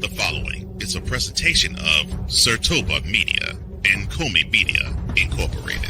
The following is a presentation of SIRTOBA Media and COMI Media Incorporated.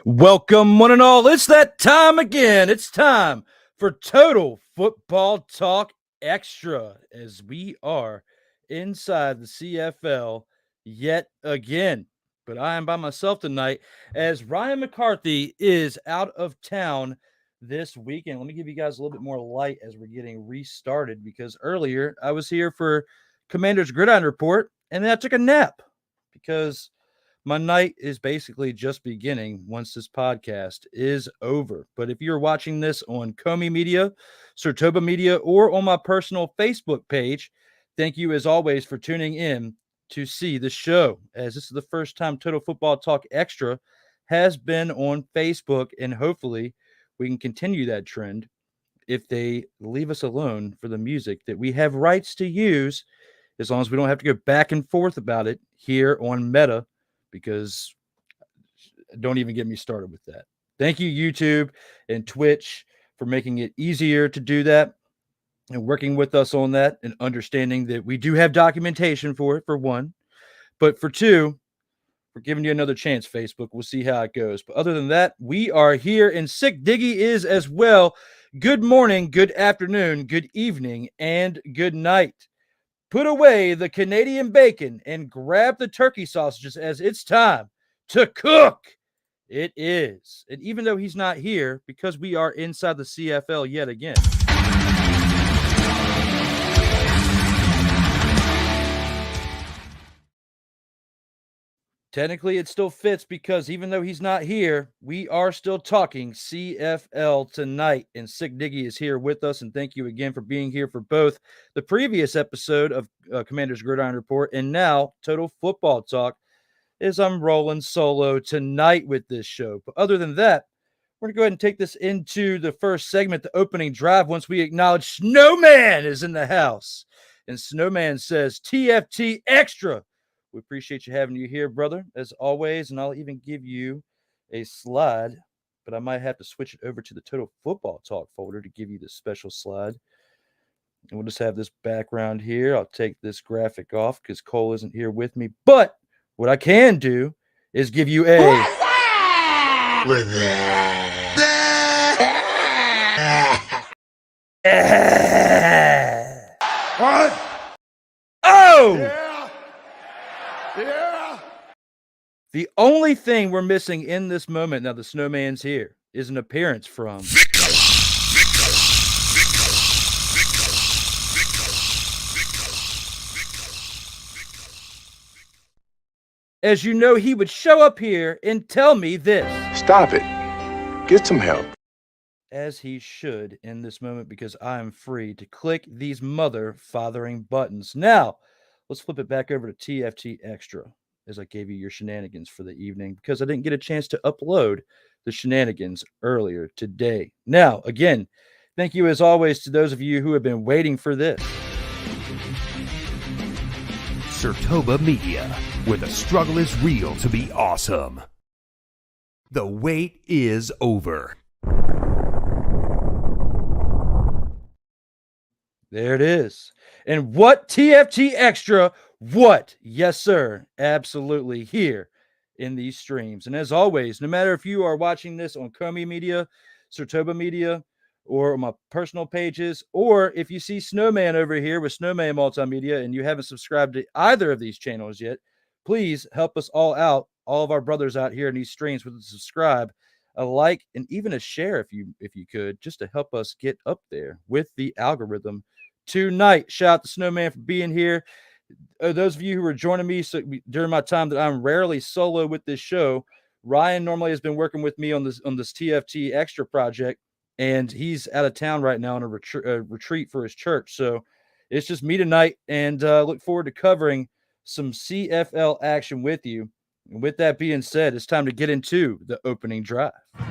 Welcome, one and all. It's that time again. It's time for Total Football Talk Extra as we are inside the CFL yet again. But I am by myself tonight as Ryan McCarthy is out of town this weekend. Let me give you guys a little bit more light as we're getting restarted because earlier I was here for Commander's Gridiron Report and then I took a nap because my night is basically just beginning once this podcast is over. But if you're watching this on COMI Media, SIRTOBA Media, or on my personal Facebook page, thank you as always for tuning in to see the show. As this is the first time Total Football Talk Extra has been on Facebook, and hopefully we can continue that trend if they leave us alone for the music that we have rights to use, as long as we don't have to go back and forth about it here on Meta. Because don't even get me started with that. Thank you, YouTube and Twitch, for making it easier to do that and working with us on that and understanding that we do have documentation for it, for one. But for two, we're giving you another chance, Facebook. We'll see how it goes. But other than that, we are here, and Sick Diggy is as well. Good morning, good afternoon, good evening, and good night. Put away the Canadian bacon and grab the turkey sausages as it's time to cook. It is. And even though he's not here, because we are inside the CFL yet again. Technically, it still fits because even though he's not here, we are still talking CFL tonight. And Sick Diggy is here with us. And thank you again for being here for both the previous episode of Commander's Gridiron Report and now Total Football Talk, as I'm rolling solo tonight with this show. But other than that, we're going to go ahead and take this into the first segment, the opening drive, once we acknowledge Snowman is in the house. And Snowman says, TFT Extra. We appreciate you having you here, brother, as always, and I'll even give you a slide, but I might have to switch it over to the Total Football Talk folder to give you this special slide. And we'll just have this background here. I'll take this graphic off because Cole isn't here with me, but what I can do is give you a... What? Oh! Yeah! Yeah! The only thing we're missing in this moment, now the Snowman's here, is an appearance from... As you know, he would show up here and tell me this. Stop it. Get some help. As he should in this moment, because I am free to click these mother-fathering buttons. Now, let's flip it back over to TFT Extra, as I gave you your shenanigans for the evening, because I didn't get a chance to upload the shenanigans earlier today. Now, again, thank you as always to those of you who have been waiting for this. SIRTOBA Media, where the struggle is real to be awesome. The wait is over. There it is. And what TFT Extra? What? Yes, sir. Absolutely here in these streams. And as always, no matter if you are watching this on COMI Media, SIRTOBA Media, or on my personal pages, or if you see Snowman over here with Snowman Multimedia and you haven't subscribed to either of these channels yet, please help us all out, all of our brothers out here in these streams, with a subscribe, a like, and even a share if you could, just to help us get up there with the algorithm tonight. Shout out to Snowman for being here. Those of you who are joining me during my time that I'm rarely solo with this show, Ryan normally has been working with me on this TFT extra project, and he's out of town right now on a retreat for his church. So it's just me tonight, and look forward to covering some CFL action with you. And with that being said, it's time to get into the opening drive. All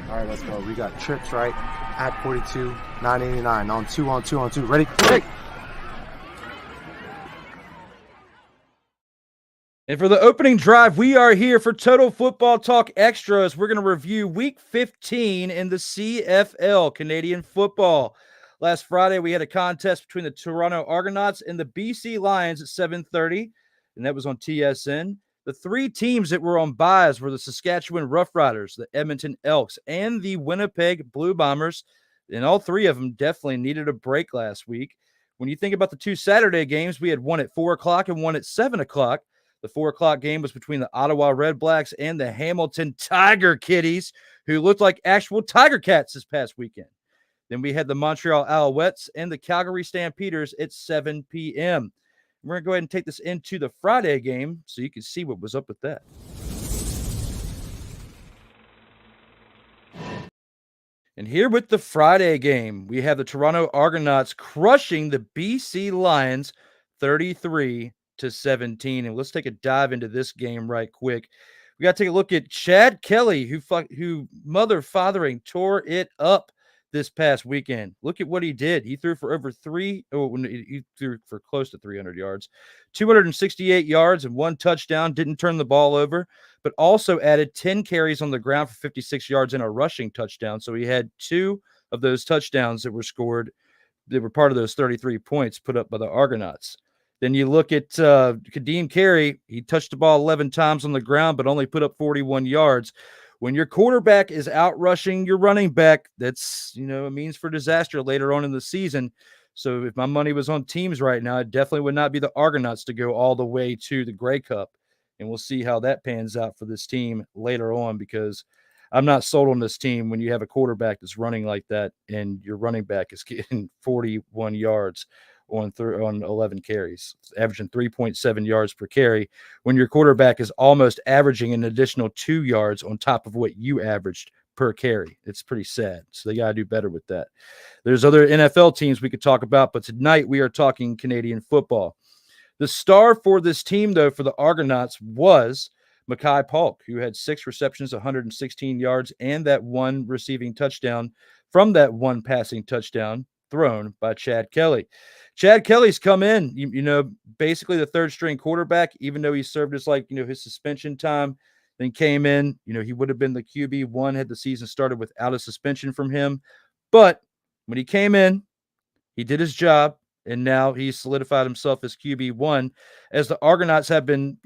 right, let's go. We got trips, right? At 42, 989. On two. Ready? Hey! And for the opening drive, we are here for Total Football Talk Extras. We're going to review Week 15 in the CFL, Canadian football. Last Friday, we had a contest between the Toronto Argonauts and the BC Lions at 7:30, and that was on TSN. The three teams that were on buys were the Saskatchewan Roughriders, the Edmonton Elks, and the Winnipeg Blue Bombers, and all three of them definitely needed a break last week. When you think about the two Saturday games, we had one at 4 o'clock and one at 7 o'clock. The 4 o'clock game was between the Ottawa Redblacks and the Hamilton Tiger Kitties, who looked like actual Tiger Cats this past weekend. Then we had the Montreal Alouettes and the Calgary Stampeders at 7 p.m. We're going to go ahead and take this into the Friday game so you can see what was up with that. And here with the Friday game, we have the Toronto Argonauts crushing the BC Lions 33-17. And let's take a dive into this game right quick. We got to take a look at Chad Kelly, who mother-fathering tore it up this past weekend. Look at what he did. He threw for he threw for close to 300 yards, 268 yards and one touchdown, didn't turn the ball over, but also added 10 carries on the ground for 56 yards and a rushing touchdown. So he had two of those touchdowns that were scored, that were part of those 33 points put up by the Argonauts. Then you look at Kadeem Carey. He touched the ball 11 times on the ground, but only put up 41 yards. When your quarterback is out rushing your running back, that's, a means for disaster later on in the season. So if my money was on teams right now, it definitely would not be the Argonauts to go all the way to the Grey Cup. And we'll see how that pans out for this team later on, because I'm not sold on this team when you have a quarterback that's running like that and your running back is getting 41 yards on 11 carries, averaging 3.7 yards per carry, when your quarterback is almost averaging an additional 2 yards on top of what you averaged per carry. It's pretty sad. So they got to do better with that. There's other NFL teams we could talk about, but tonight we are talking Canadian football. The star for this team, though, for the Argonauts was Mackay Polk, who had 6 receptions, 116 yards, and that one receiving touchdown from that one passing touchdown thrown by Chad Kelly. Chad Kelly's come in, basically the third string quarterback, even though he served as his suspension time, then came in, he would have been the QB1 had the season started without a suspension from him. But when he came in, he did his job, and now he's solidified himself as QB1, as the Argonauts have been,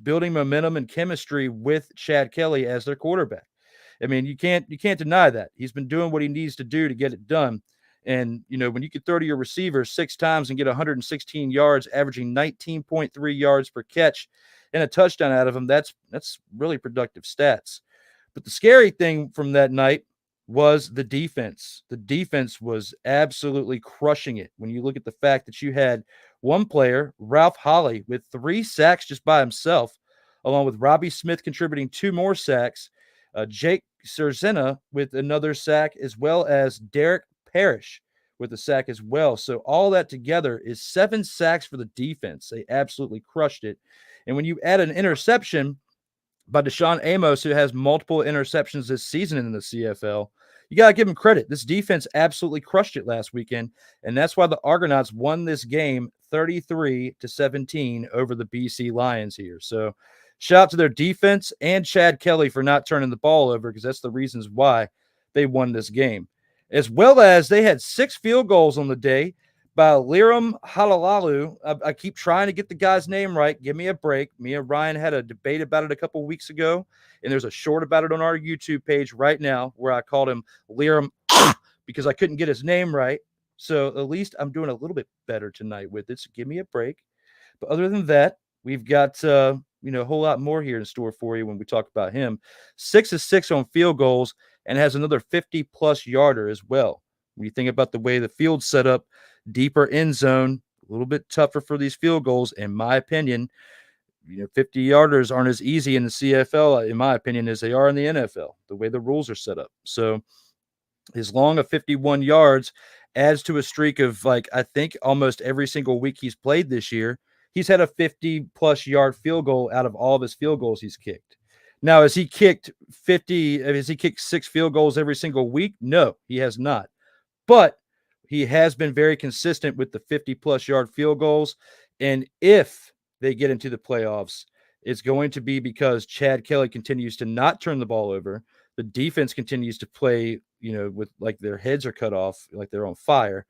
building momentum and chemistry with Chad Kelly as their quarterback. I mean, you can't deny that. He's been doing what he needs to do to get it done. And, when you could throw to your receiver 6 times and get 116 yards, averaging 19.3 yards per catch and a touchdown out of him, that's really productive stats. But the scary thing from that night was the defense. The defense was absolutely crushing it. When you look at the fact that you had one player, Ralph Holley, with 3 sacks just by himself, along with Robbie Smith contributing 2 more sacks, Jake Serzena with another sack, as well as Derek Parrish with a sack as well. So all that together is 7 sacks for the defense. They absolutely crushed it. And when you add an interception by Deshaun Amos, who has multiple interceptions this season in the CFL, you got to give him credit. This defense absolutely crushed it last weekend, and that's why the Argonauts won this game 33-17 over the BC Lions here. So shout out to their defense and Chad Kelly for not turning the ball over, because that's the reasons why they won this game. As well as they had 6 field goals on the day, by Liram Halalalu. I keep trying to get the guy's name right. Give me a break. Me and Ryan had a debate about it a couple weeks ago, and there's a short about it on our YouTube page right now where I called him Liram because I couldn't get his name right. So at least I'm doing a little bit better tonight with it. So give me a break. But other than that, we've got a whole lot more here in store for you when we talk about him. 6 of 6 on field goals and has another 50-plus yarder as well. When you think about the way the field's set up, deeper end zone, a little bit tougher for these field goals, in my opinion. 50-yarders aren't as easy in the CFL, in my opinion, as they are in the NFL, the way the rules are set up. So his long of 51 yards adds to a streak of, I think almost every single week he's played this year, he's had a 50-plus yard field goal out of all of his field goals he's kicked. Now, has he kicked 6 field goals every single week? No, he has not. But he has been very consistent with the 50-plus yard field goals. And if they get into the playoffs, it's going to be because Chad Kelly continues to not turn the ball over. The defense continues to play, with their heads are cut off, like they're on fire,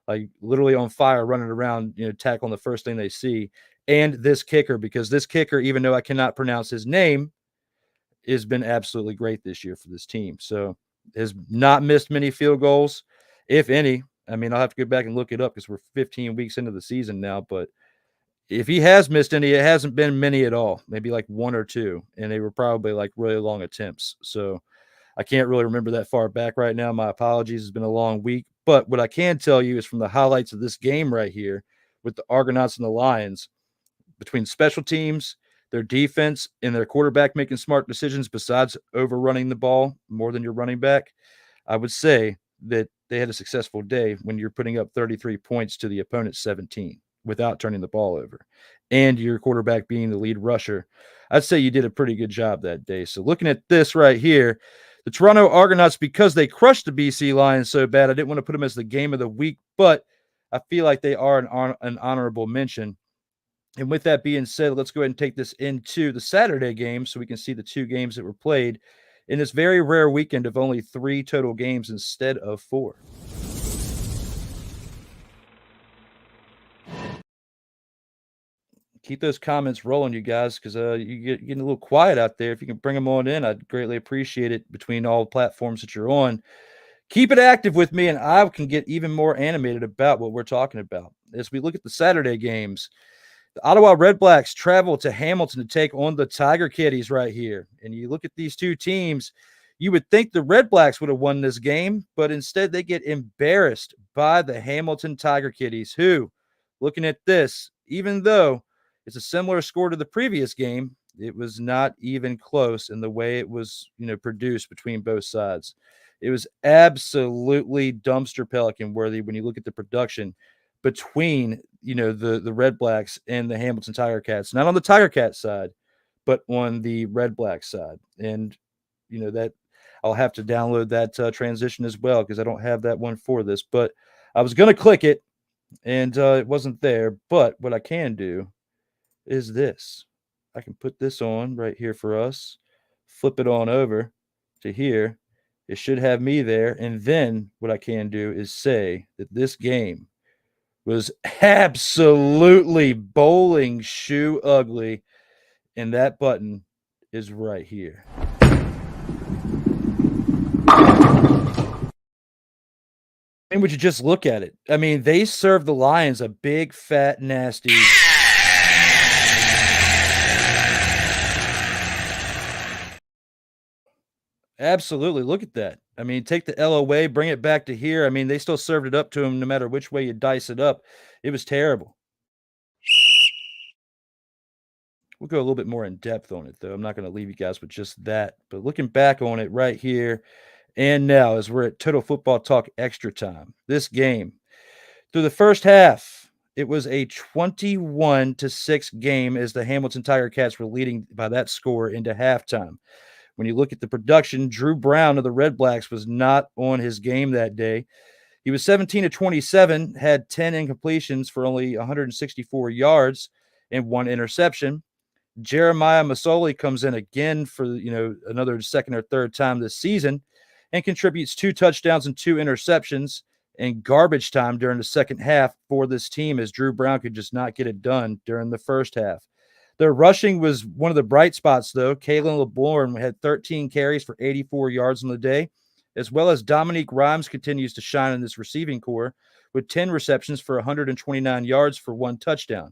like literally on fire, running around, tackling the first thing they see. And this kicker, because this kicker, even though I cannot pronounce his name, has been absolutely great this year for this team. So has not missed many field goals, if any. I mean, I'll have to go back and look it up because we're 15 weeks into the season now. But if he has missed any, it hasn't been many at all, maybe 1 or 2. And they were probably really long attempts. So I can't really remember that far back right now. My apologies. It's been a long week. But what I can tell you is from the highlights of this game right here with the Argonauts and the Lions, between special teams, their defense, and their quarterback making smart decisions besides overrunning the ball more than your running back, I would say that they had a successful day when you're putting up 33 points to the opponent's 17 without turning the ball over, and your quarterback being the lead rusher. I'd say you did a pretty good job that day. So looking at this right here, the Toronto Argonauts, because they crushed the BC Lions so bad, I didn't want to put them as the game of the week, but I feel like they are an honorable mention. And with that being said, let's go ahead and take this into the Saturday game so we can see the 2 games that were played in this very rare weekend of only 3 total games instead of 4. Keep those comments rolling, you guys, because you're getting a little quiet out there. If you can bring them on in, I'd greatly appreciate it between all the platforms that you're on. Keep it active with me, and I can get even more animated about what we're talking about. As we look at the Saturday games, the Ottawa Redblacks travel to Hamilton to take on the Tiger Kitties right here. And you look at these 2 teams, you would think the Redblacks would have won this game, but instead they get embarrassed by the Hamilton Tiger Kitties, who, looking at this, even though it's a similar score to the previous game, it was not even close in the way it was, produced between both sides. It was absolutely dumpster pelican worthy when you look at the production between, the Redblacks and the Hamilton Tiger Cats, not on the Tiger Cat side, but on the Redblacks side. And, that I'll have to download that transition as well, because I don't have that one for this, but I was going to click it and it wasn't there. But what I can do is this. I can put this on right here for us, flip it on over to here. It should have me there. And then what I can do is say that this game was absolutely bowling shoe ugly. And that button is right here. And would you just look at it? I mean, they served the Lions a big, fat, nasty. Absolutely. Look at that. I mean, take the L away, bring it back to here. I mean, they still served it up to him no matter which way you dice it up. It was terrible. We'll go a little bit more in depth on it, though. I'm not going to leave you guys with just that. But looking back on it right here and now, as we're at Total Football Talk Extra Time, this game, through the first half, it was a 21-6 game as the Hamilton Tiger Cats were leading by that score into halftime. When you look at the production, Drew Brown of the Redblacks was not on his game that day. He was 17 of 27, had 10 incompletions for only 164 yards and 1 interception. Jeremiah Masoli comes in again for, another second or third time this season and contributes 2 touchdowns and 2 interceptions. and garbage time during the second half for this team, as Drew Brown could just not get it done during the first half. Their rushing was one of the bright spots, though. Kalen LeBourne had 13 carries for 84 yards on the day, as well as Dominique Rhymes continues to shine in this receiving core with 10 receptions for 129 yards for 1 touchdown.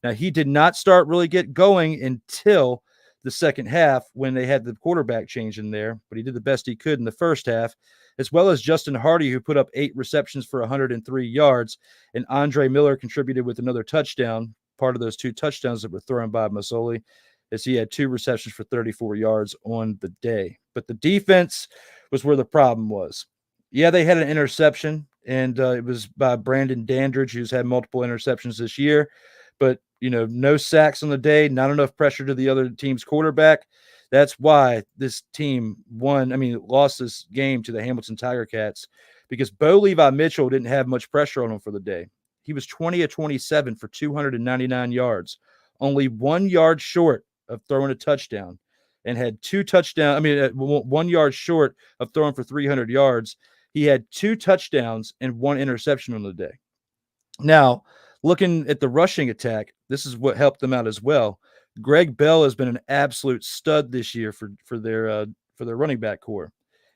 Now, he did not start really get going until the second half when they had the quarterback change in there, but he did the best he could in the first half, as well as Justin Hardy, who put up 8 receptions for 103 yards, and Andre Miller contributed with another touchdown, part of those 2 touchdowns that were thrown by Masoli, as he had 2 receptions for 34 yards on the day. But the defense was where the problem was. Yeah, they had an interception, and it was by Brandon Dandridge, who's had multiple interceptions this year, but no sacks on the day, not enough pressure to the other team's quarterback. That's why this team lost this game to the Hamilton Tiger Cats, because Bo Levi Mitchell didn't have much pressure on him for the day. He was 20 of 27 for 299 yards, only 1 yard short of throwing a touchdown, and had 2 touchdowns. 1 yard short of throwing for 300 yards. He had 2 touchdowns and 1 interception on the day. Now, looking at the rushing attack, this is what helped them out as well. Greg Bell has been an absolute stud this year for their running back core.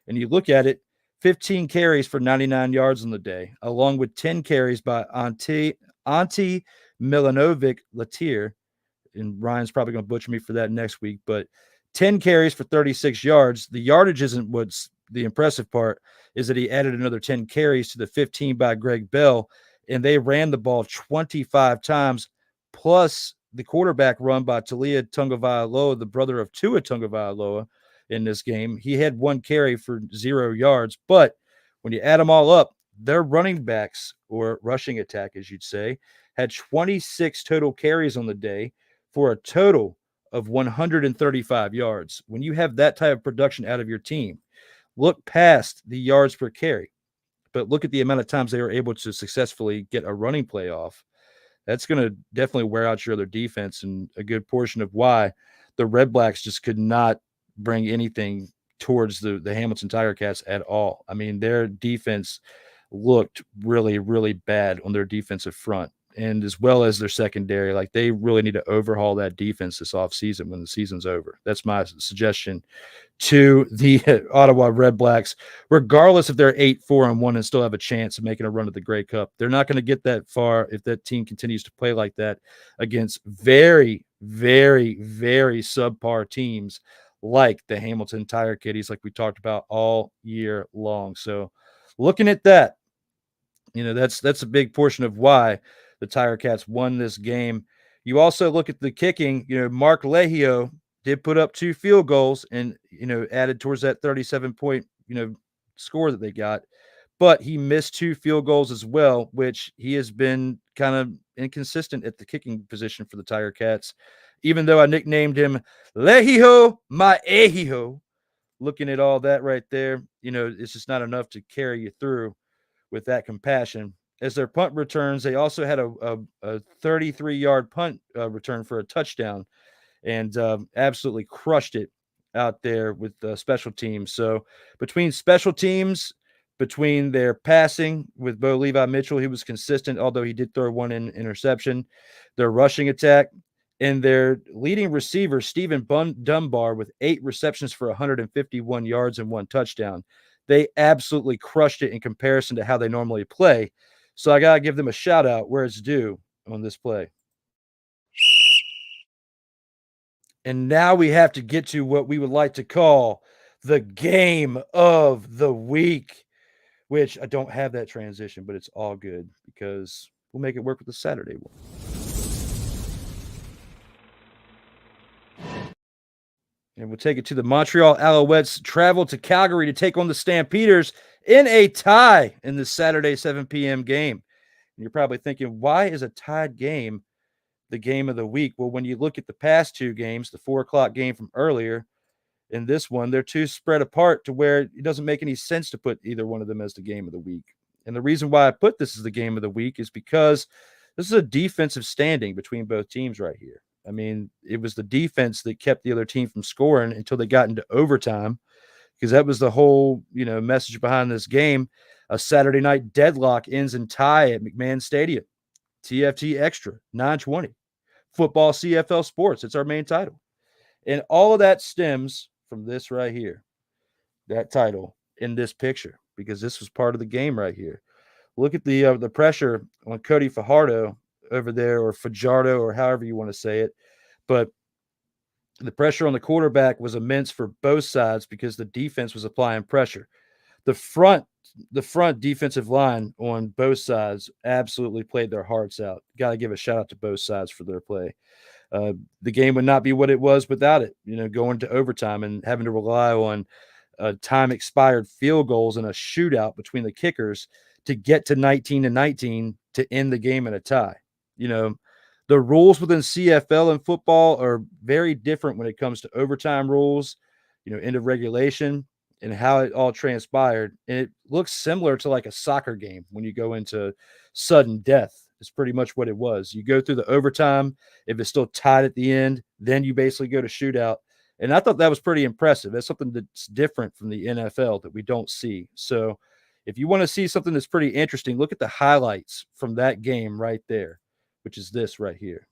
And you look at it, 15 carries for 99 yards on the day, along with 10 carries by Ante Milanovic Latier. And Ryan's probably going to butcher me for that next week, but 10 carries for 36 yards. The yardage isn't what's the impressive part, is that he added another 10 carries to the 15 by Greg Bell, and they ran the ball 25 times, plus the quarterback run by Talia Tungavailoa, the brother of Tua Tungavailoa, in this game. He had 1 carry for 0 yards, but when you add them all up, their running backs, or rushing attack, as you'd say, had 26 total carries on the day for a total of 135 yards. When you have that type of production out of your team, look past the yards per carry, but look at the amount of times they were able to successfully get a running play off. That's going to definitely wear out your other defense, and a good portion of why the Redblacks just could not bring anything towards the Hamilton Tiger Cats at all. I mean, their defense looked really, really bad on their defensive front, and as well as their secondary. Like, they really need to overhaul that defense this offseason when the season's over. That's my suggestion to the Ottawa Redblacks, regardless if they're 8-4-1 and still have a chance of making a run at the Grey Cup. They're not going to get that far if that team continues to play like that against very, very, very subpar teams like the Hamilton Tiger Kitties, like we talked about all year long. So looking at that, that's a big portion of why the Tiger Cats won this game. You also look at the kicking. Mark Lehio did put up 2 field goals and, added towards that 37-point, score that they got. But he missed 2 field goals as well, which he has been kind of inconsistent at the kicking position for the Tiger Cats. Even though I nicknamed him Lehio Maehiho, looking at all that right there, it's just not enough to carry you through with that compassion. As their punt returns, they also had a 33-yard punt return for a touchdown, and absolutely crushed it out there with special teams. So between special teams, between their passing with Bo Levi Mitchell, he was consistent, although he did throw 1 interception, their rushing attack, and their leading receiver, Stephen Dunbar, with 8 receptions for 151 yards and 1 touchdown. They absolutely crushed it in comparison to how they normally play. So I got to give them a shout out where it's due on this play. And now we have to get to what we would like to call the game of the week, which I don't have that transition, but it's all good because we'll make it work with the Saturday one. And we'll take it to the Montreal Alouettes travel to Calgary to take on the Stampeders in a tie in the Saturday 7 p.m. game. And you're probably thinking, why is a tied game the game of the week? Well, when you look at the past 2 games, the 4 o'clock game from earlier and this one, they're too spread apart to where it doesn't make any sense to put either one of them as the game of the week. And the reason why I put this as the game of the week is because this is a defensive standing between both teams right here. I mean, it was the defense that kept the other team from scoring until they got into overtime, because that was the whole, message behind this game. A Saturday night deadlock ends in tie at McMahon Stadium. TFT Extra, 920. Football CFL Sports, it's our main title. And all of that stems from this right here, that title in this picture, because this was part of the game right here. Look at the pressure on Cody Fajardo over there, or Fajardo, or however you want to say it. But the pressure on the quarterback was immense for both sides because the defense was applying pressure. The front defensive line on both sides absolutely played their hearts out. Got to give a shout out to both sides for their play. The game would not be what it was without it, going to overtime and having to rely on time expired field goals and a shootout between the kickers to get to 19-19 to end the game in a tie. The rules within CFL and football are very different when it comes to overtime rules, end of regulation, and how it all transpired. And it looks similar to like a soccer game when you go into sudden death. It's pretty much what it was. You go through the overtime. If it's still tied at the end, then you basically go to shootout. And I thought that was pretty impressive. That's something that's different from the NFL that we don't see. So if you want to see something that's pretty interesting, look at the highlights from that game right there, which is this right here,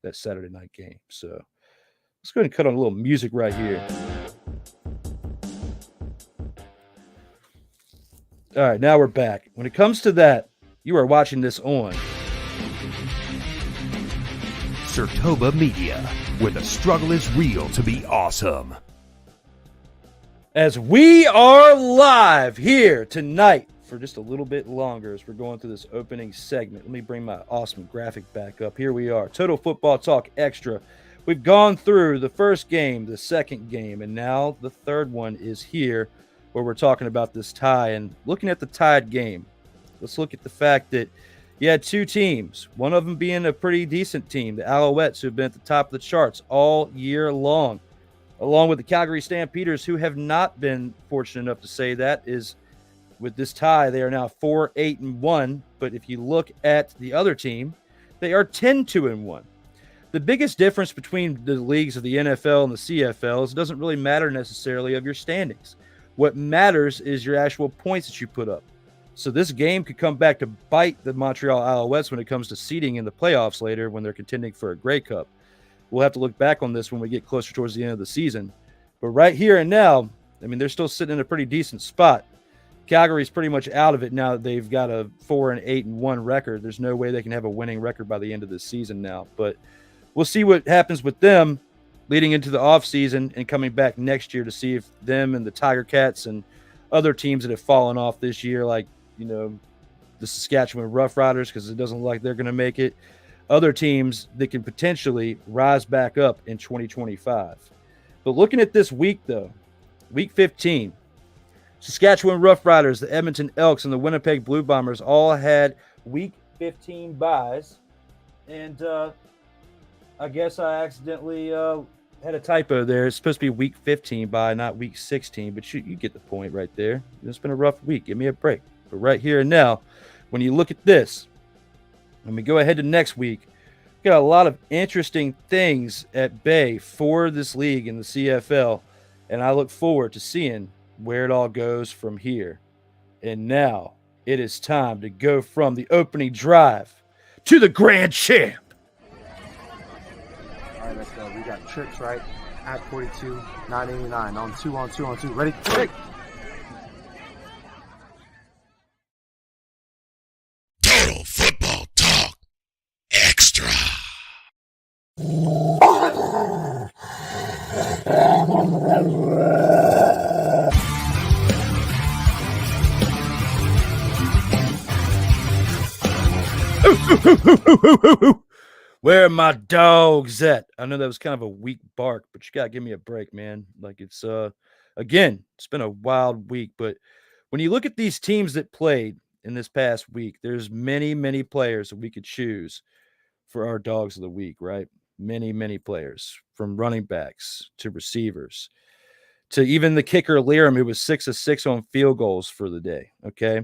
that Saturday night game. So let's go ahead and cut on a little music right here. All right, now we're back. When it comes to that, you are watching this on SIRTOBA Media, where the struggle is real to be awesome. As we are live here tonight for just a little bit longer as we're going through this opening segment. Let me bring my awesome graphic back up. Here we are, Total Football Talk Extra. We've gone through the first game, the second game, and now the third one is here where we're talking about this tie. And looking at the tied game, let's look at the fact that you had two teams, one of them being a pretty decent team, the Alouettes, who have been at the top of the charts all year long, along with the Calgary Stampeders, who have not been fortunate enough to say that. Is with this tie, they are now 4-8-1. But if you look at the other team, they are 10-2-1. The biggest difference between the leagues of the NFL and the CFL is it doesn't really matter necessarily of your standings. What matters is your actual points that you put up. So this game could come back to bite the Montreal Alouettes when it comes to seeding in the playoffs later when they're contending for a Grey Cup. We'll have to look back on this when we get closer towards the end of the season. But right here and now, they're still sitting in a pretty decent spot. Calgary's pretty much out of it now that they've got a 4-8-1 record. There's no way they can have a winning record by the end of this season now. But we'll see what happens with them leading into the offseason and coming back next year to see if them and the Tiger Cats and other teams that have fallen off this year, like, the Saskatchewan Roughriders, because it doesn't look like they're going to make it. Other teams that can potentially rise back up in 2025. But looking at this week, though, week 15, Saskatchewan Roughriders, the Edmonton Elks, and the Winnipeg Blue Bombers all had week 15 buys. And I guess I accidentally had a typo there. It's supposed to be week 15 bye, not week 16. But you get the point right there. It's been a rough week. Give me a break. But right here and now, when you look at this, when we go ahead to next week, we've got a lot of interesting things at bay for this league in the CFL, and I look forward to seeing where it all goes from here. And now it is time to go from the opening drive to the grand champ. All right, let's go. We got trips right at 42, 989 on 2-on-2-on-2. Ready? Ready. Total Football Talk Extra. Where are my dogs at? I know that was kind of a weak bark, but you gotta give me a break, man. Like it's again, it's been a wild week, but when you look at these teams that played in this past week, there's many players that we could choose for our dogs of the week, right? Many players, from running backs to receivers to even the kicker Liram, who was 6 of 6 on field goals for the day. Okay,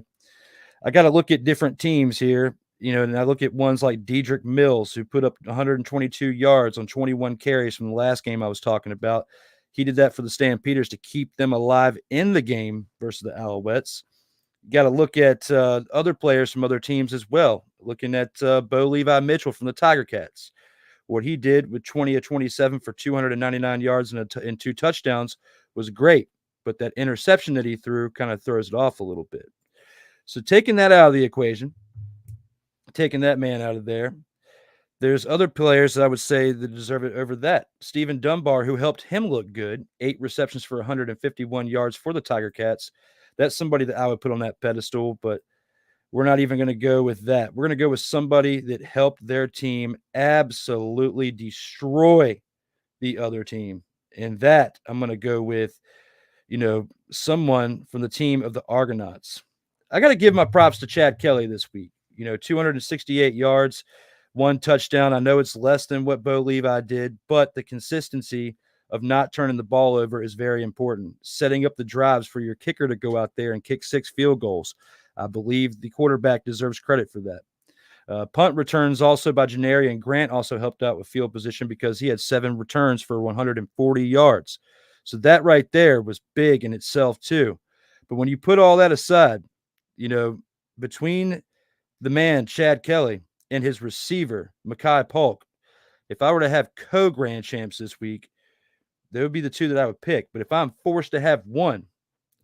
I got to look at different teams here, and I look at ones like Dedrick Mills, who put up 122 yards on 21 carries from the last game I was talking about. He did that for the Stampeders to keep them alive in the game versus the Alouettes. You got to look at other players from other teams as well. Looking at Bo Levi Mitchell from the Tiger Cats. What he did with 20 of 27 for 299 yards and 2 touchdowns was great. But that interception that he threw kind of throws it off a little bit. So taking that out of the equation, taking that man out of there, there's other players that I would say that deserve it over that. Stephen Dunbar, who helped him look good, 8 receptions for 151 yards for the Tiger Cats. That's somebody that I would put on that pedestal, but we're not even going to go with that. We're going to go with somebody that helped their team absolutely destroy the other team. And that I'm going to go with, someone from the team of the Argonauts. I got to give my props to Chad Kelly this week. 268 yards, 1 touchdown. I know it's less than what Bo Levi did, but the consistency of not turning the ball over is very important. Setting up the drives for your kicker to go out there and kick 6 field goals. I believe the quarterback deserves credit for that. Punt returns also by Janarian Grant also helped out with field position because he had 7 returns for 140 yards. So that right there was big in itself too. But when you put all that aside, between the man, Chad Kelly, and his receiver, Mekhi Polk, if I were to have co-grand champs this week, they would be the 2 that I would pick. But if I'm forced to have one,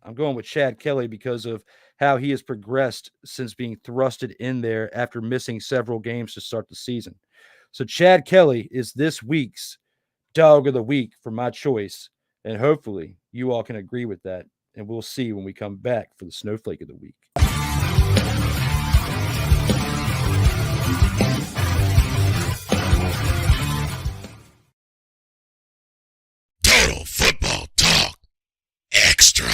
I'm going with Chad Kelly because of how he has progressed since being thrusted in there after missing several games to start the season. So Chad Kelly is this week's dog of the week for my choice. And hopefully you all can agree with that. And we'll see when we come back for the Snowflake of the Week. Total Football Talk Extra.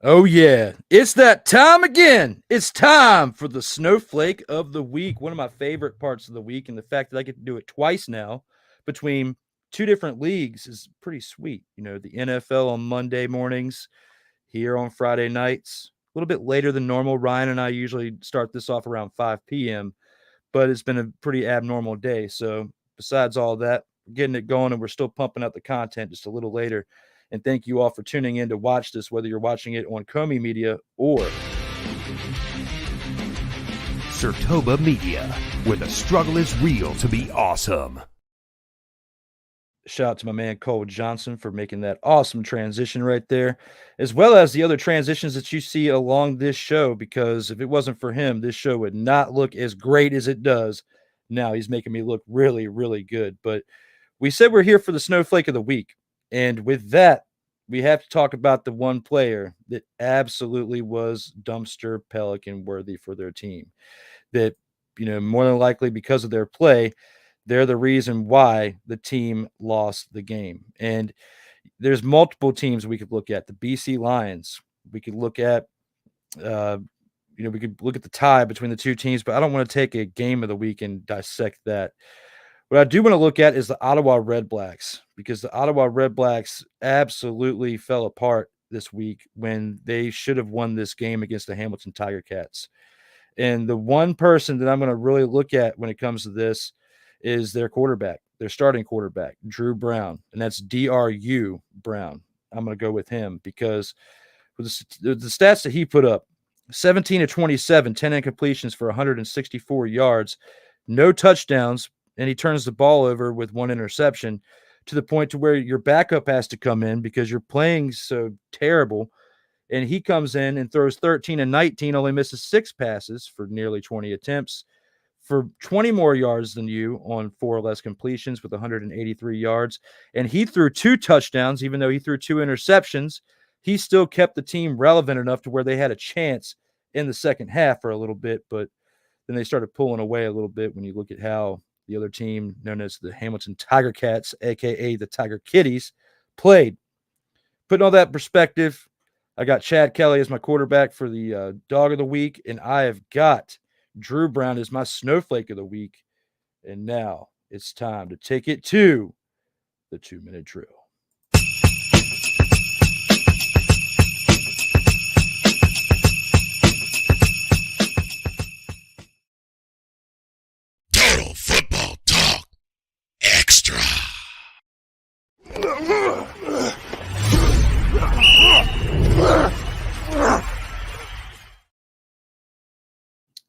Oh, yeah. It's that time again. It's time for the Snowflake of the Week. One of my favorite parts of the week, and the fact that I get to do it twice now between 2 different leagues is pretty sweet. The NFL on Monday mornings, here on Friday nights, a little bit later than normal. Ryan and I usually start this off around 5 p.m., but it's been a pretty abnormal day. So besides all that, we're getting it going, and we're still pumping out the content just a little later. And thank you all for tuning in to watch this, whether you're watching it on COMI Media or SIRTOBA Media, where the struggle is real to be awesome. Shout out to my man Cole Johnson for making that awesome transition right there, as well as the other transitions that you see along this show, because if it wasn't for him, this show would not look as great as it does now. He's making me look really, really good. But we said we're here for the Snowflake of the Week. And with that, we have to talk about the one player that absolutely was dumpster Pelican worthy for their team. That, more than likely because of their play, they're the reason why the team lost the game. And there's multiple teams we could look at. The BC Lions. We could look at, we could look at the tie between the 2 teams, but I don't want to take a game of the week and dissect that. What I do want to look at is the Ottawa Redblacks, because the Ottawa Redblacks absolutely fell apart this week when they should have won this game against the Hamilton Tiger Cats. And the one person that I'm going to really look at when it comes to this is their quarterback, their starting quarterback, Drew Brown, and that's DRU Brown. I'm going to go with him because with the stats that he put up, 17 of 27, 10 incompletions for 164 yards, no touchdowns, and he turns the ball over with 1 interception, to the point to where your backup has to come in because you're playing so terrible. And he comes in and throws 13 and 19, only misses 6 passes for nearly 20 attempts for 20 more yards than you on 4 less completions with 183 yards. And he threw 2 touchdowns, even though he threw 2 interceptions. He still kept the team relevant enough to where they had a chance in the second half for a little bit, but then they started pulling away a little bit when you look at how the other team, known as the Hamilton Tiger Cats, a.k.a. the Tiger Kitties, played. Putting all that in perspective, I got Chad Kelly as my quarterback for the Dog of the Week, and I have got Drew Brown as my Snowflake of the Week. And now it's time to take it to the 2-minute drill. Total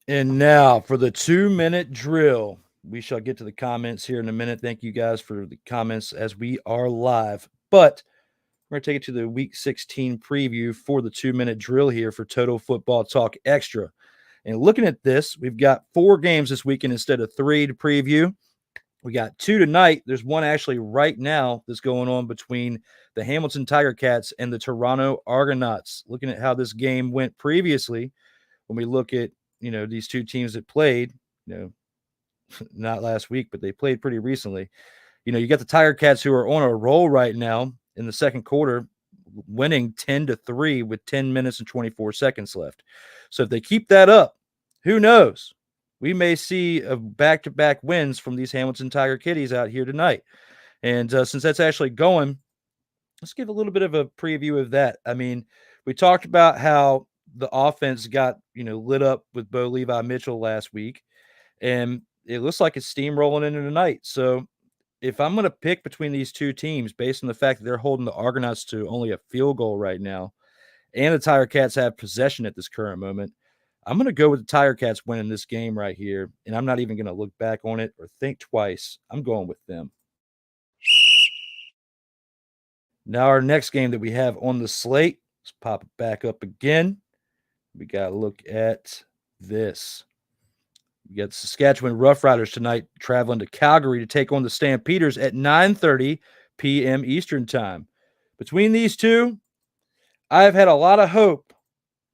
And now for the 2-minute drill. We shall get to the comments here in a minute. Thank you guys for the comments as we are live. But we're going to take it to the Week 16 preview for the 2-minute drill here for Total Football Talk Extra. And looking at this, we've got 4 games this weekend instead of 3 to preview. We got 2 tonight. There's one actually right now that's going on between the Hamilton Tiger Cats and the Toronto Argonauts. Looking at how this game went previously, when we look at, these two teams that played, not last week, but they played pretty recently. You got the Tiger Cats who are on a roll right now in the second quarter, winning 10-3 with 10 minutes and 24 seconds left. So if they keep that up, who knows? We may see a back-to-back wins from these Hamilton Tiger Kitties out here tonight. And since that's actually going, let's give a little bit of a preview of that. I mean, we talked about how the offense got, lit up with Bo Levi Mitchell last week, and it looks like it's steamrolling into tonight. So if I'm going to pick between these two teams based on the fact that they're holding the Argonauts to only a field goal right now, and the Tiger Cats have possession at this current moment, I'm going to go with the Tiger Cats winning this game right here, and I'm not even going to look back on it or think twice. I'm going with them. Now our next game that we have on the slate, let's pop it back up again. We got to look at this. We got Saskatchewan Roughriders tonight traveling to Calgary to take on the Stampeders at 9:30 p.m. Eastern time. Between these two, I've had a lot of hope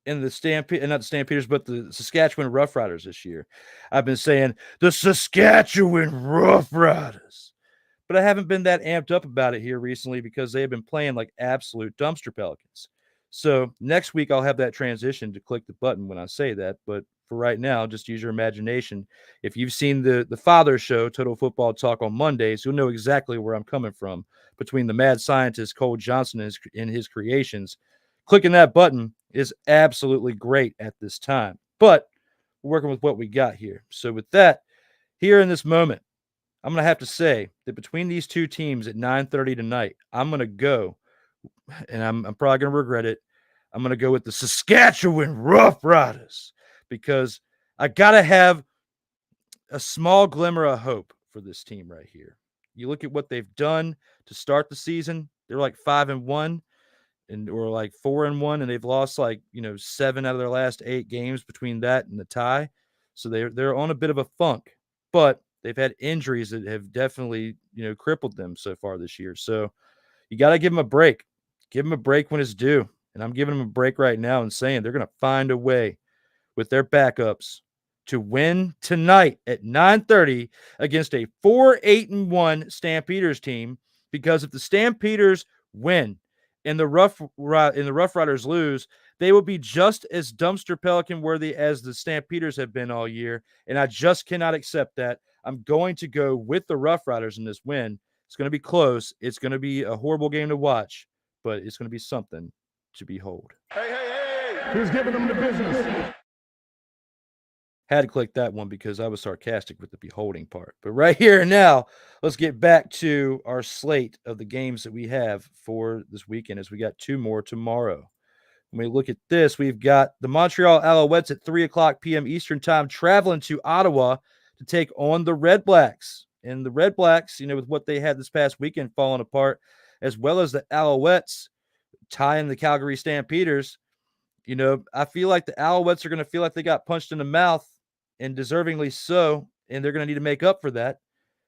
in the not the Stampeders, but the Saskatchewan Roughriders this year. I've been saying the Saskatchewan Roughriders, but I haven't been that amped up about it here recently because they have been playing like absolute dumpster pelicans. So next week I'll have that transition to click the button when I say that, but for right now, just use your imagination. If you've seen the Father Show, Total Football Talk on Mondays, you'll know exactly where I'm coming from between the mad scientist Cole Johnson and his creations. Clicking that button is absolutely great at this time, but we're working with what we got here. So with that, here in this moment, I'm going to have to say that between these two teams at 9:30 tonight, I'm going to go, and I'm probably going to regret it, I'm going to go with the Saskatchewan Roughriders because I got to have a small glimmer of hope for this team right here. You look at what they've done to start the season, they're like 5-1. Or like 4-1, and they've lost 7 out of their last 8 games between that and the tie. So they're on a bit of a funk, but they've had injuries that have definitely crippled them so far this year. So you got to give them a break. Give them a break when it's due, and I'm giving them a break right now and saying they're going to find a way with their backups to win tonight at 9:30 against a 4-8-1 Stampeders team. Because if the Stampeders win and the Roughriders lose, they will be just as dumpster pelican worthy as the Stampeders have been all year, and I just cannot accept that. I'm going to go with the Roughriders in this win. It's going to be close. It's going to be a horrible game to watch, but it's going to be something to behold. Hey. Who's giving them the business? Had to click that one because I was sarcastic with the beholding part. But right here and now, let's get back to our slate of the games that we have for this weekend as we got 2 more tomorrow. When we look at this, we've got the Montreal Alouettes at 3:00 p.m. Eastern time traveling to Ottawa to take on the Redblacks. And the Redblacks, with what they had this past weekend falling apart, as well as the Alouettes tying the Calgary Stampeders, I feel like the Alouettes are going to feel like they got punched in the mouth, and deservingly so, and they're going to need to make up for that.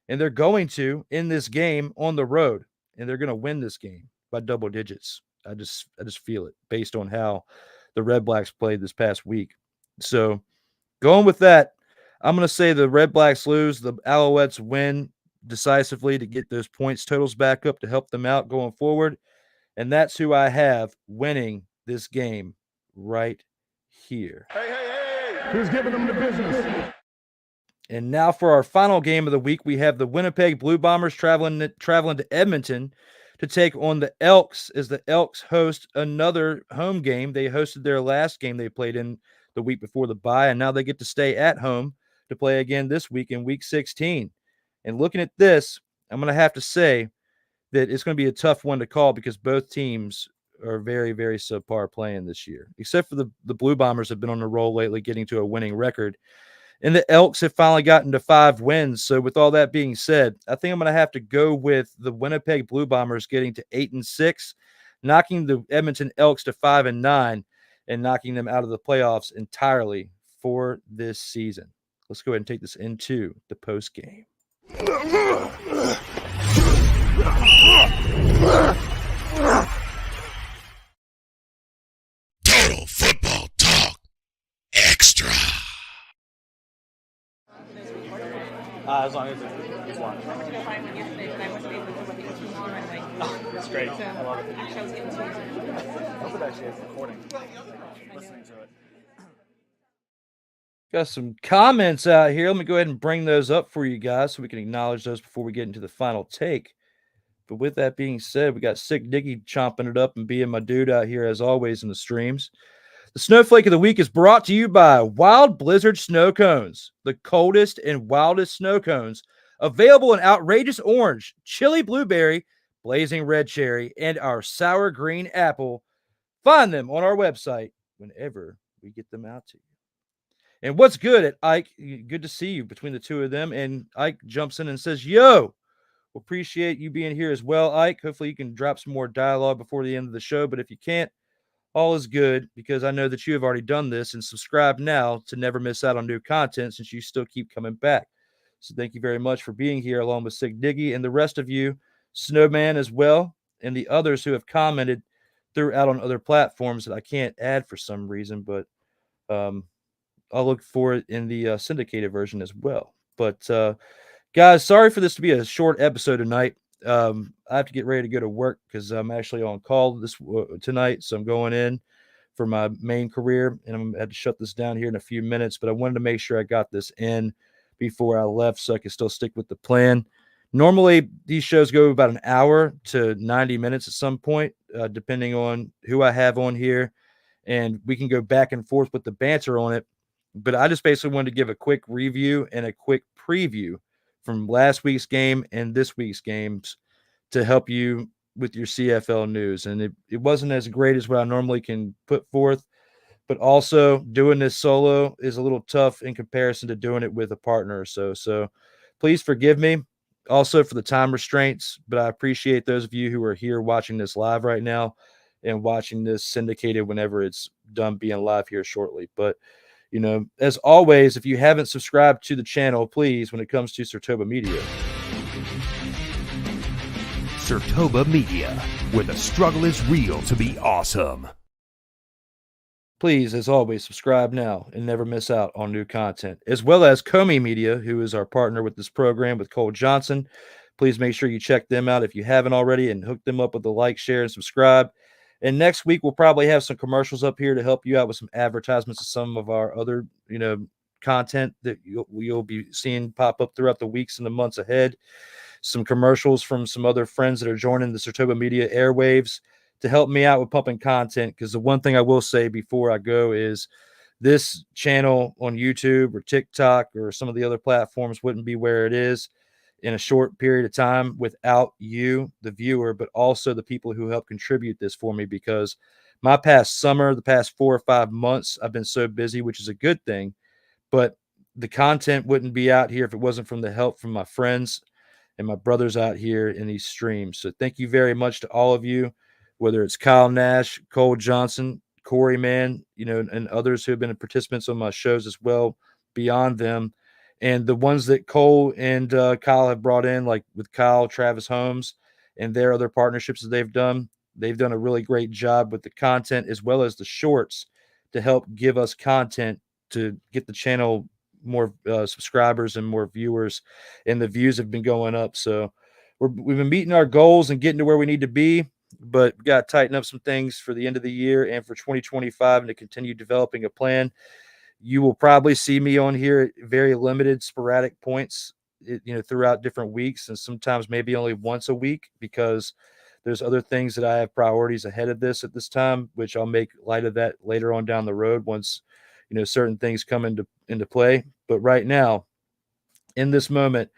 And they're going to in this game on the road, and they're going to win this game by double digits. I just feel it based on how the Redblacks played this past week. So going with that, I'm going to say the Redblacks lose, the Alouettes win decisively to get those points totals back up to help them out going forward. And that's who I have winning this game right here. Hey. Who's giving them the business? And now for our final game of the week, we have the Winnipeg Blue Bombers traveling to Edmonton to take on the Elks as the Elks host another home game. They hosted their last game they played in the week before the bye, and now they get to stay at home to play again this week in Week 16. And looking at this, I'm going to have to say that it's going to be a tough one to call because both teams are very, very subpar playing this year, except for the Blue Bombers have been on a roll lately, getting to a winning record. And the Elks have finally gotten to 5 wins. So with all that being said, I think I'm going to have to go with the Winnipeg Blue Bombers getting to 8-6, knocking the Edmonton Elks to 5-9, and knocking them out of the playoffs entirely for this season. Let's go ahead and take this into the post game. Total Football Talk Extra. As long as it's one. I went to go find one yesterday, but I wasn't able to put the 18 on right away. Oh, that's great. So, I love it. actually, I was getting to I hope it actually is recording. Listening to it. Got some comments out here. Let me go ahead and bring those up for you guys so we can acknowledge those before we get into the final take. But with that being said, we got Sick Diggy chomping it up and being my dude out here as always in the streams. The Snowflake of the Week is brought to you by Wild Blizzard Snow Cones, the coldest and wildest snow cones, available in outrageous orange, chili blueberry, blazing red cherry, and our sour green apple. Find them on our website whenever we get them out to you. And what's good at Ike? Good to see you between the two of them. And Ike jumps in and says, yo, appreciate you being here as well, Ike. Hopefully you can drop some more dialogue before the end of the show. But if you can't, all is good, because I know that you have already done this and subscribe now to never miss out on new content, since you still keep coming back. So thank you very much for being here, along with Sick Diggy and the rest of you, Snowman as well, and the others who have commented throughout on other platforms that I can't add for some reason, but I'll look for it in the syndicated version as well. But guys, sorry for this to be a short episode tonight. I have to get ready to go to work because I'm actually on call tonight. So I'm going in for my main career, and I'm going to have to shut this down here in a few minutes. But I wanted to make sure I got this in before I left so I could still stick with the plan. Normally, these shows go about an hour to 90 minutes at some point, depending on who I have on here. And we can go back and forth with the banter on it. But I just basically wanted to give a quick review and a quick preview from last week's game and this week's games to help you with your CFL news. And it wasn't as great as what I normally can put forth, but also doing this solo is a little tough in comparison to doing it with a partner or so. So please forgive me also for the time restraints, but I appreciate those of you who are here watching this live right now and watching this syndicated whenever it's done being live here shortly. But you know, as always, if you haven't subscribed to the channel, please, when it comes to SIRTOBA Media. SIRTOBA Media, where the struggle is real to be awesome. Please, as always, subscribe now and never miss out on new content, as well as COMI Media, who is our partner with this program with Cole Johnson. Please make sure you check them out if you haven't already and hook them up with a like, share, and subscribe. And next week, we'll probably have some commercials up here to help you out with some advertisements of some of our other, content that you'll be seeing pop up throughout the weeks and the months ahead. Some commercials from some other friends that are joining the SIRTOBA Media airwaves to help me out with pumping content. Because the one thing I will say before I go is this channel on YouTube or TikTok or some of the other platforms wouldn't be where it is in a short period of time without you, the viewer, but also the people who help contribute this for me, because my past summer, the past 4 or 5 months, I've been so busy, which is a good thing, but the content wouldn't be out here if it wasn't from the help from my friends and my brothers out here in these streams. So thank you very much to all of you, whether it's Kyle Nash, Cole Johnson, Corey Mann, and others who have been participants on my shows as well, beyond them. And the ones that Cole and Kyle have brought in, like with Kyle, Travis Holmes, and their other partnerships that they've done a really great job with the content as well as the shorts to help give us content to get the channel more subscribers and more viewers. And the views have been going up. So we've been meeting our goals and getting to where we need to be, but we got to tighten up some things for the end of the year and for 2025 and to continue developing a plan. You will probably see me on here at very limited, sporadic points, throughout different weeks, and sometimes maybe only once a week, because there's other things that I have priorities ahead of this at this time, which I'll make light of that later on down the road once, certain things come into play. But right now, in this moment,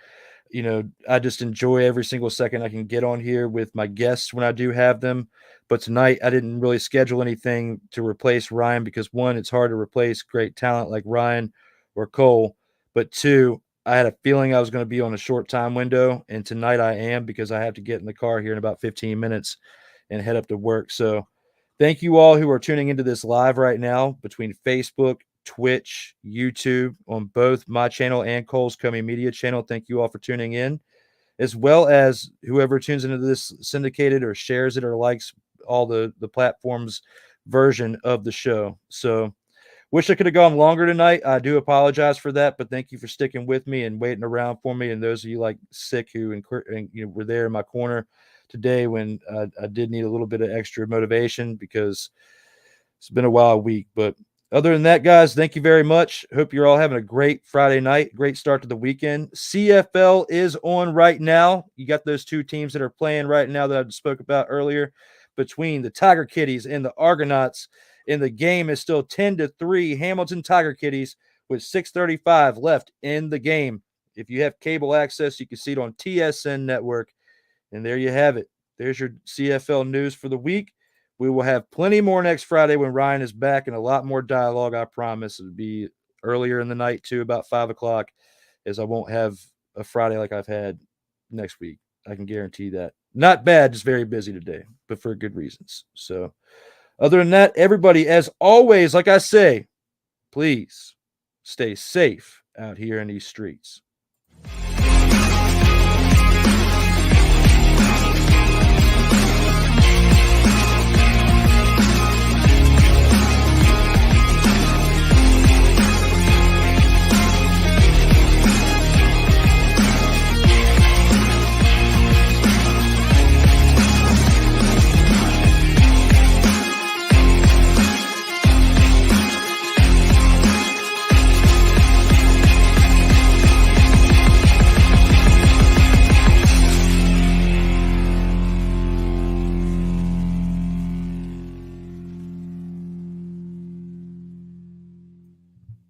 I just enjoy every single second I can get on here with my guests when I do have them. But tonight I didn't really schedule anything to replace Ryan because, one, it's hard to replace great talent like Ryan or Cole. But two, I had a feeling I was going to be on a short time window, and tonight I am because I have to get in the car here in about 15 minutes and head up to work. So thank you all who are tuning into this live right now between Facebook, Twitch, YouTube, on both my channel and Cole's COMI Media channel. Thank you all for tuning in, as well as whoever tunes into this syndicated or shares it or likes all the platforms version of the show. So wish I could have gone longer tonight. I do apologize for that, but thank you for sticking with me and waiting around for me. And those of you like sick who were there in my corner today when I did need a little bit of extra motivation because it's been a week. But other than that, guys, thank you very much. Hope you're all having a great Friday night, great start to the weekend. CFL is on right now. You got those two teams that are playing right now that I spoke about earlier between the Tiger Kitties and the Argonauts. And the game is still 10-3 Hamilton Tiger Kitties with 6:35 left in the game. If you have cable access, you can see it on TSN Network. And there you have it. There's your CFL news for the week. We will have plenty more next Friday when Ryan is back and a lot more dialogue, I promise. It'll be earlier in the night, too, about 5 o'clock, as I won't have a Friday like I've had next week. I can guarantee that. Not bad, just very busy today, but for good reasons. So other than that, everybody, as always, like I say, please stay safe out here in these streets.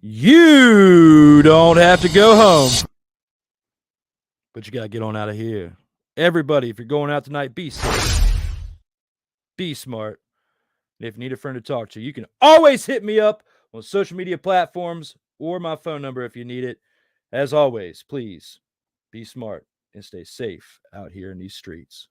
You don't have to go home, but you got to get on out of here. Everybody, if you're going out tonight, be safe, be smart. And if you need a friend to talk to, you can always hit me up on social media platforms or my phone number if you need it. As always, please be smart and stay safe out here in these streets.